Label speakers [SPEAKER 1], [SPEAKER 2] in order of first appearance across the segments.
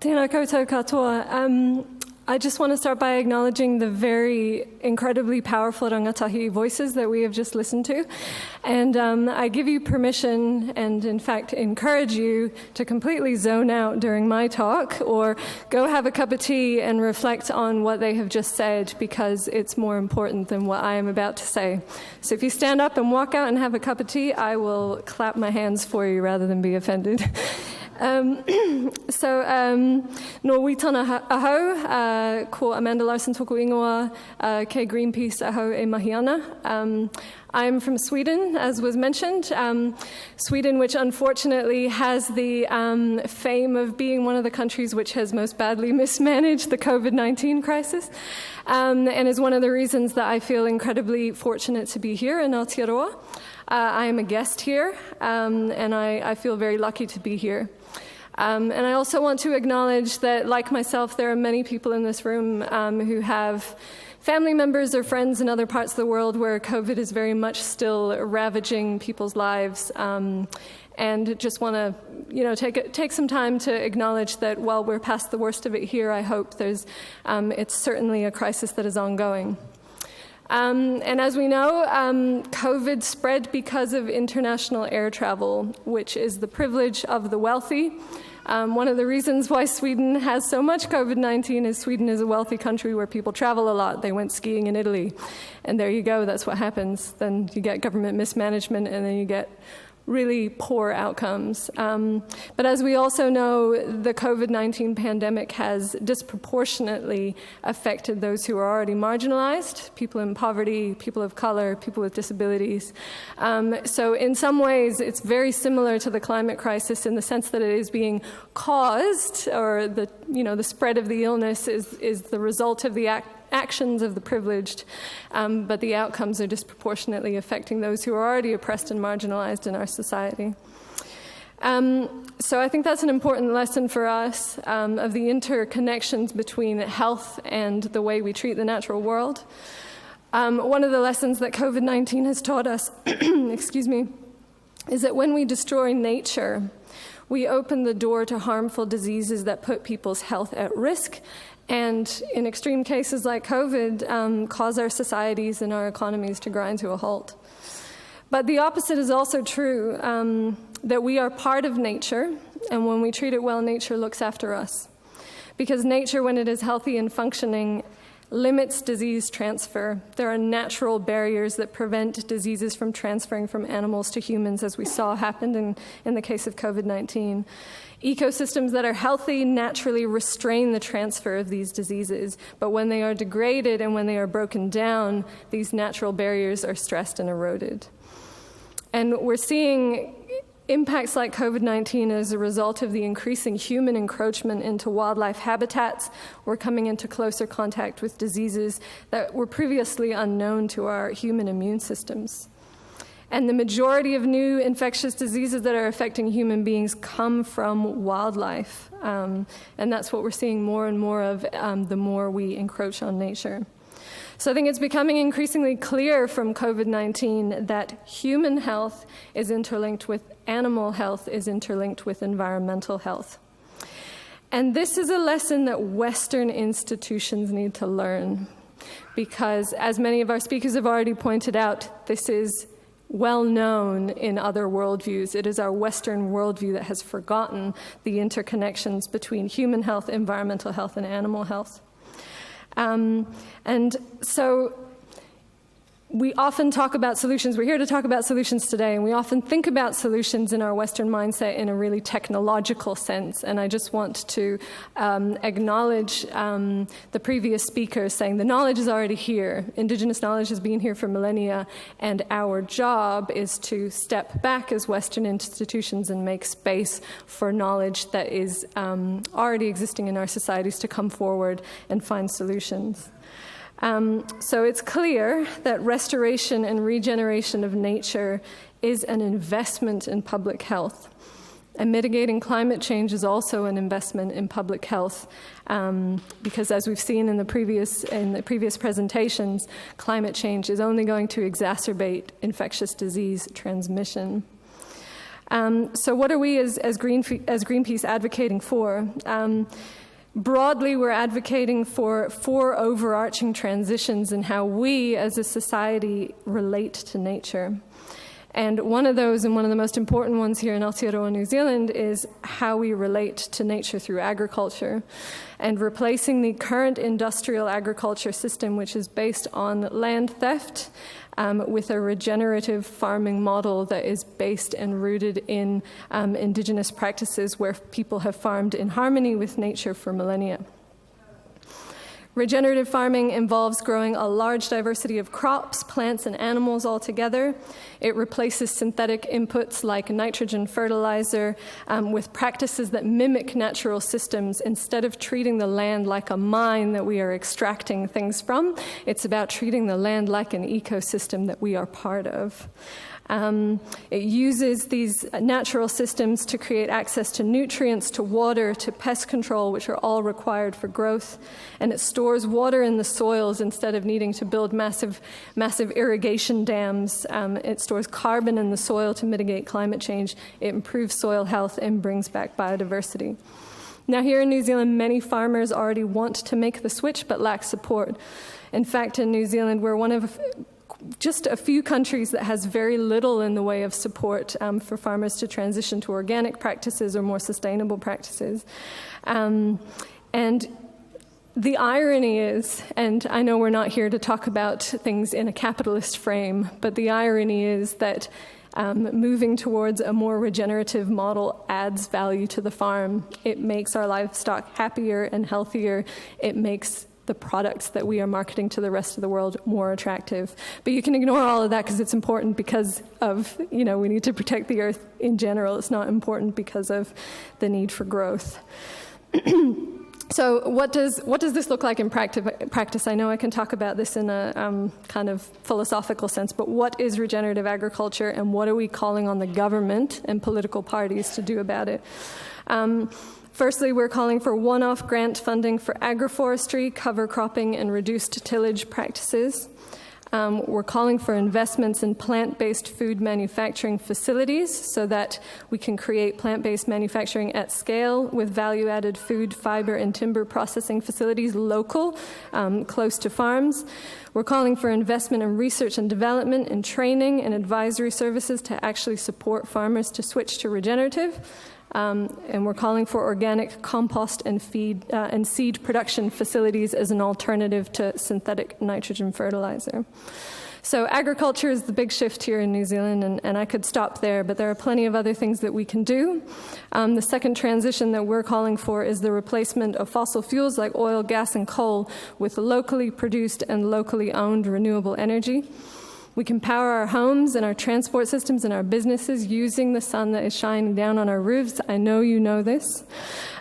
[SPEAKER 1] Tēnā koutou katoa. I just want to start by acknowledging the very incredibly powerful rangatahi voices that we have just listened to. And I give you permission and, in fact, encourage you to completely zone out during my talk or go have a cup of tea and reflect on what they have just said, because it's more important than what I am about to say. So if you stand up and walk out and have a cup of tea, I will clap my hands for you rather than be offended. No witana aho, ko Amanda Larsson toko ingoa, ke Greenpeace aho e mahiana. I'm from Sweden, as was mentioned. Sweden, which unfortunately has the fame of being one of the countries which has most badly mismanaged the COVID-19 crisis, and is one of the reasons that I feel incredibly fortunate to be here in Aotearoa. I am a guest here, and I feel very lucky to be here. And I also want to acknowledge that, like myself, there are many people in this room who have family members or friends in other parts of the world where COVID is very much still ravaging people's lives. And just want to, take some time to acknowledge that while we're past the worst of it here, I hope it's certainly a crisis that is ongoing. And as we know, COVID spread because of international air travel, which is the privilege of the wealthy. One of the reasons why Sweden has so much COVID-19 is Sweden is a wealthy country where people travel a lot. They went skiing in Italy, and there you go, that's what happens. Then you get government mismanagement, and then you get really poor outcomes. But as we also know, the COVID-19 pandemic has disproportionately affected those who are already marginalized, people in poverty, people of color, people with disabilities. So in some ways, it's very similar to the climate crisis in the sense that it is being caused, or the spread of the illness is the result of the actions of the privileged, but the outcomes are disproportionately affecting those who are already oppressed and marginalized in our society. So I think that's an important lesson for us of the interconnections between health and the way we treat the natural world. One of the lessons that COVID-19 has taught us, excuse me, is that when we destroy nature, we open the door to harmful diseases that put people's health at risk, and in extreme cases like COVID, cause our societies and our economies to grind to a halt. But the opposite is also true, that we are part of nature, and when we treat it well, nature looks after us. Because nature, when it is healthy and functioning, limits disease transfer. There are natural barriers that prevent diseases from transferring from animals to humans, as we saw happened in the case of COVID-19. Ecosystems that are healthy naturally restrain the transfer of these diseases, but when they are degraded and when they are broken down, these natural barriers are stressed and eroded. And we're seeing impacts like COVID-19 as a result of the increasing human encroachment into wildlife habitats. We're coming into closer contact with diseases that were previously unknown to our human immune systems. And the majority of new infectious diseases that are affecting human beings come from wildlife. And that's what we're seeing more and more of the more we encroach on nature. So I think it's becoming increasingly clear from COVID-19 that human health is interlinked with animal health, is interlinked with environmental health. And this is a lesson that Western institutions need to learn, because as many of our speakers have already pointed out, this is well known in other worldviews. It is our Western worldview that has forgotten the interconnections between human health, environmental health, and animal health. And so we often talk about solutions. We're here to talk about solutions today, and we often think about solutions in our Western mindset in a really technological sense. And I just want to acknowledge the previous speaker saying the knowledge is already here. Indigenous knowledge has been here for millennia, and our job is to step back as Western institutions and make space for knowledge that is already existing in our societies to come forward and find solutions. So it's clear that restoration and regeneration of nature is an investment in public health. And mitigating climate change is also an investment in public health, because as we've seen in the previous presentations, climate change is only going to exacerbate infectious disease transmission. So what are we as Greenpeace advocating for? Broadly, we're advocating for 4 overarching transitions in how we as a society relate to nature. And one of those, and one of the most important ones here in Aotearoa, New Zealand, is how we relate to nature through agriculture, and replacing the current industrial agriculture system, which is based on land theft, with a regenerative farming model that is based and rooted in indigenous practices where people have farmed in harmony with nature for millennia. Regenerative farming involves growing a large diversity of crops, plants, and animals all together. It replaces synthetic inputs like nitrogen fertilizer with practices that mimic natural systems. Instead of treating the land like a mine that we are extracting things from, it's about treating the land like an ecosystem that we are part of. It uses these natural systems to create access to nutrients, to water, to pest control, which are all required for growth. And it stores water in the soils instead of needing to build massive irrigation dams. It stores carbon in the soil to mitigate climate change. It improves soil health and brings back biodiversity. Now, here in New Zealand, many farmers already want to make the switch but lack support. In fact, in New Zealand, we're one of just a few countries that has very little in the way of support for farmers to transition to organic practices or more sustainable practices. And the irony is, and I know we're not here to talk about things in a capitalist frame, but the irony is that moving towards a more regenerative model adds value to the farm. It makes our livestock happier and healthier. It makes the products that we are marketing to the rest of the world more attractive. But you can ignore all of that because it's important because of, we need to protect the earth in general. It's not important because of the need for growth. So what does this look like in practice? I know I can talk about this in a kind of philosophical sense, but what is regenerative agriculture and what are we calling on the government and political parties to do about it? Firstly, we're calling for one-off grant funding for agroforestry, cover cropping, and reduced tillage practices. We're calling for investments in plant-based food manufacturing facilities so that we can create plant-based manufacturing at scale with value-added food, fiber, and timber processing facilities local, close to farms. We're calling for investment in research and development, in training and advisory services to actually support farmers to switch to regenerative. And we're calling for organic compost and feed and seed production facilities as an alternative to synthetic nitrogen fertilizer. So agriculture is the big shift here in New Zealand, and I could stop there, but there are plenty of other things that we can do. The second transition that we're calling for is the replacement of fossil fuels like oil, gas, and coal with locally produced and locally owned renewable energy. We can power our homes and our transport systems and our businesses using the sun that is shining down on our roofs. I know you know this.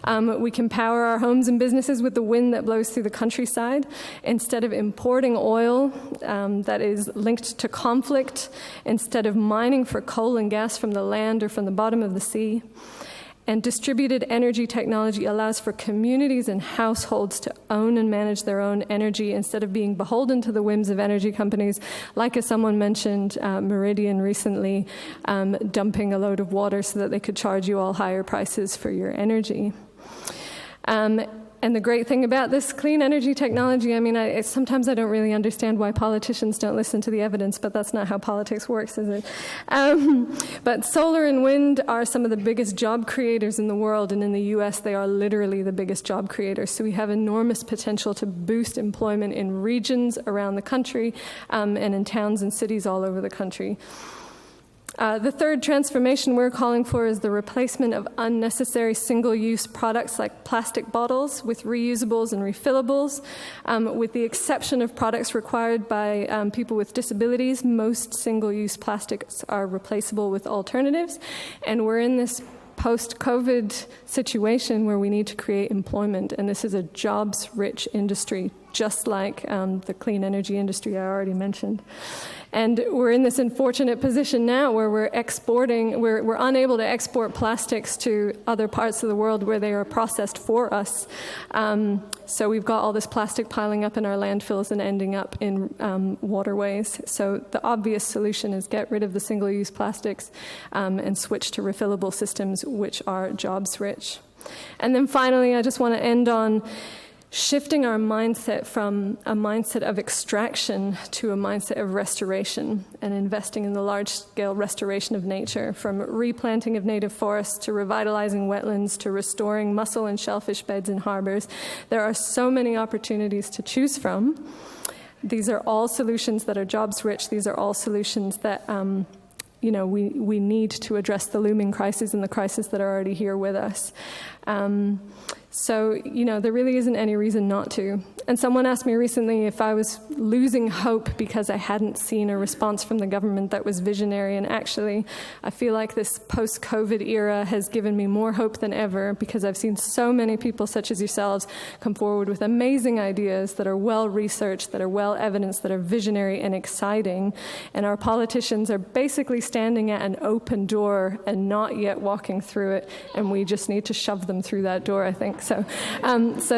[SPEAKER 1] We can power our homes and businesses with the wind that blows through the countryside instead of importing oil that is linked to conflict, instead of mining for coal and gas from the land or from the bottom of the sea. And distributed energy technology allows for communities and households to own and manage their own energy instead of being beholden to the whims of energy companies, like as someone mentioned, Meridian recently, dumping a load of water so that they could charge you all higher prices for your energy. And the great thing about this clean energy technology, sometimes I don't really understand why politicians don't listen to the evidence, but that's not how politics works, is it? But solar and wind are some of the biggest job creators in the world, and in the US, they are literally the biggest job creators. So we have enormous potential to boost employment in regions around the country and in towns and cities all over the country. The third transformation we're calling for is the replacement of unnecessary single-use products like plastic bottles with reusables and refillables. With the exception of products required by people with disabilities, most single-use plastics are replaceable with alternatives. And we're in this post-COVID situation where we need to create employment, and this is a jobs-rich industry just like the clean energy industry I already mentioned. And we're in this unfortunate position now where we're unable to export plastics to other parts of the world where they are processed for us. So we've got all this plastic piling up in our landfills and ending up in waterways. So the obvious solution is get rid of the single-use plastics and switch to refillable systems, which are jobs rich. And then finally, I just want to end on shifting our mindset from a mindset of extraction to a mindset of restoration, and investing in the large-scale restoration of nature, from replanting of native forests to revitalizing wetlands to restoring mussel and shellfish beds in harbors. There are so many opportunities to choose from. These are all solutions that are jobs rich. These are all solutions that we need to address the looming crises and the crises that are already here with us. So, there really isn't any reason not to. And someone asked me recently if I was losing hope because I hadn't seen a response from the government that was visionary. And actually, I feel like this post-COVID era has given me more hope than ever, because I've seen so many people such as yourselves come forward with amazing ideas that are well-researched, that are well-evidenced, that are visionary and exciting. And our politicians are basically standing at an open door and not yet walking through it. And we just need to shove them through that door, I think. So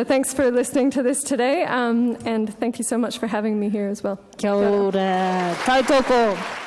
[SPEAKER 1] thanks for listening to this today, and thank you so much for having me here as well.
[SPEAKER 2] Kia ora. Tautoko.